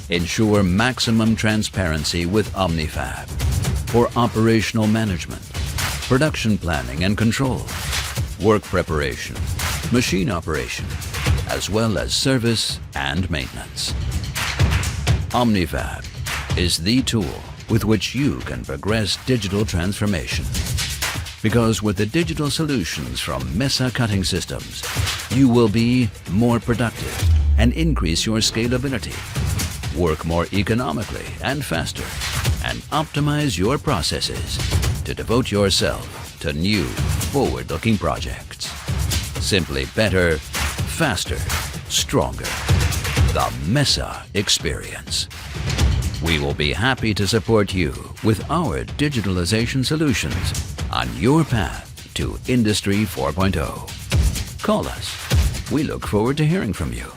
Ensure maximum transparency with OmniFab for operational management, production planning and control, work preparation, machine operation, as well as service and maintenance. OmniFab is the tool with which you can progress digital transformation. Because with the digital solutions from Mesa Cutting Systems, you will be more productive and increase your scalability, work more economically and faster, and optimize your processes to devote yourself to new, forward-looking projects. Simply better, faster, stronger. The Mesa experience. We will be happy to support you with our digitalization solutions on your path to Industry 4.0. Call us. We look forward to hearing from you.